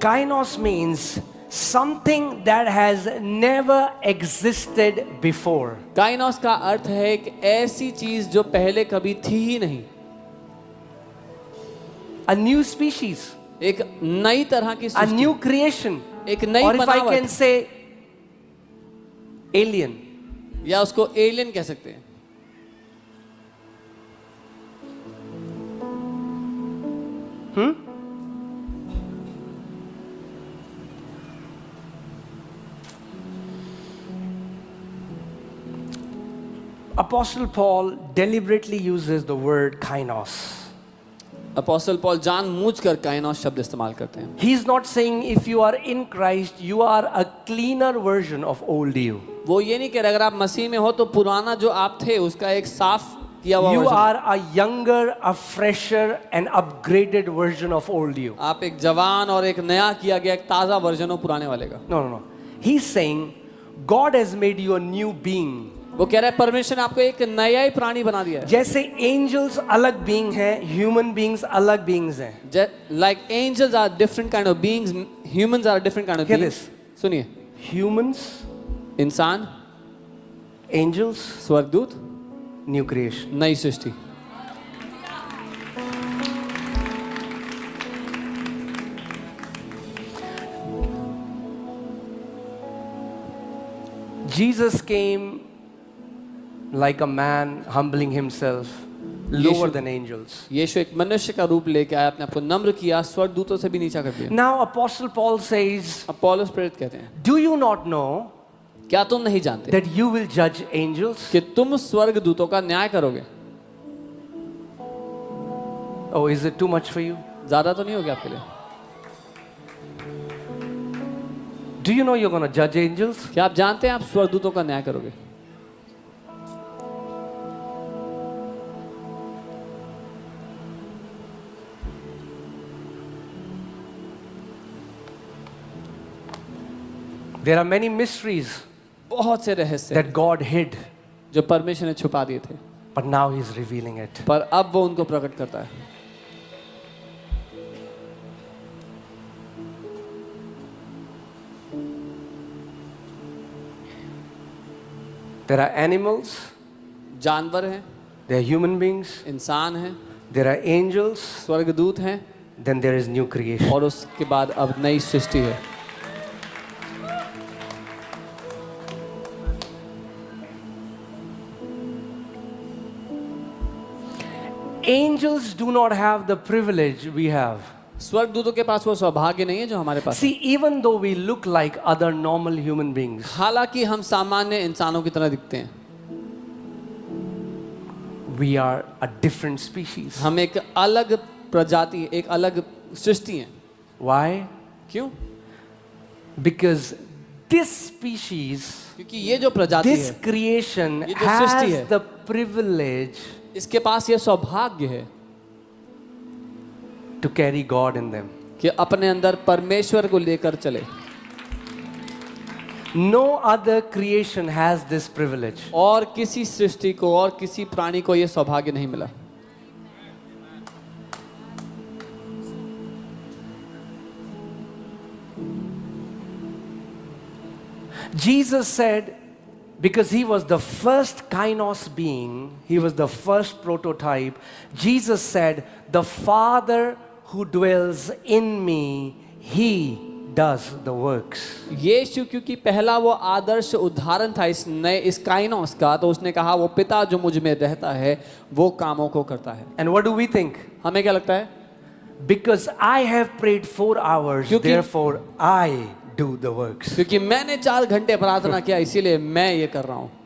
Kainos means something that has never existed before. काइनोस का अर्थ है एक ऐसी चीज जो पहले कभी थी ही नहीं, A new species, एक नई तरह की a सृष्टि, new creation, एक नई or if I can बनावट, say alien. या उसको एलियन कह सकते हैं. Apostle Paul deliberately uses the word kainos. Apostle Paul जानबूझकर काइनोस शब्द इस्तेमाल करते हैं. He's not saying if you are in Christ, you are a cleaner version of old you. वो ये नहीं कह रहा अगर आप मसीह में हो तो पुराना जो आप थे उसका एक साफ किया हुआ You version. are a younger, a fresher, and upgraded version of old you. आप एक जवान और एक नया किया गया एक ताजा वर्जन हो पुराने वाले का. No, no, no. He's saying God has made you a new being. वो कह रहा है परमेश्वर ने आपको एक नया ही प्राणी बना दिया है. जैसे angels अलग being हैं, human beings अलग beings हैं. Like angels are different kind of beings, humans are different kind of Hear beings. सुनिए, Humans, इंसान, angels, स्वर्गदूत, new creation. नई सृष्टि. Jesus came like a man humbling himself, lower than angels. यीशु एक मनुष्य का रूप लेके आया, अपने आप को नम्र किया, स्वर्गदूतों से भी नीचा कर दिया. Now Apostle Paul says, अब पौलुस प्रेरित कहते हैं, do you not know क्या तुम नहीं जानते that you will judge angels? कि तुम स्वर्गदूतों का न्याय करोगे? Oh, is it too much for you? ज्यादा तो नहीं हो गया आपके लिए? Do you know you're going to judge angels? क्या आप जानते हैं आप स्वर्गदूतों का न्याय करोगे? There are many mysteries बहुत से रहस्य that God hid, जो परमेश्वर ने छुपा दिए थे, but now He's revealing it. पर अब वो उनको प्रकट करता है. There are animals, जानवर हैं, there are human beings, इंसान हैं, there are angels, स्वर्गदूत हैं, then there is new creation. और उसके बाद अब नई सृष्टि है. Angels do not have the privilege we have. स्वर्गदूतों के पास वो सौभाग्य नहीं है जो हमारे पास है. See, even though we look like other normal human beings, हालांकि हम सामान्य इंसानों की तरह दिखते हैं, we are a different species. हम एक अलग प्रजाति, एक अलग सृष्टि हैं. Why? क्यों? Because this species, क्योंकि ये जो प्रजाति this है, creation ये जो सृष्टि has है, the privilege इसके पास ये सौभाग्य है to carry God in them. कि अपने अंदर परमेश्वर को लेकर चले. No other creation has this privilege. और किसी सृष्टि को और किसी प्राणी को ये सौभाग्य नहीं मिला. Jesus said, because he was the first kainos being, he was the first prototype, Jesus said, the Father who dwells in me, he does the works. यीशु क्योंकि पहला वो आदर्श उदाहरण था इस काइनोस का, तो उसने कहा वो पिता जो मुझ में रहता है वो कामों को करता है. And what do we think? हमें क्या लगता है? Because I have prayed 4 hours, क्योंकि- therefore I do the works. क्योंकि मैंने 4 घंटे प्रार्थना किया इसीलिए मैं ये कर रहा हूँ.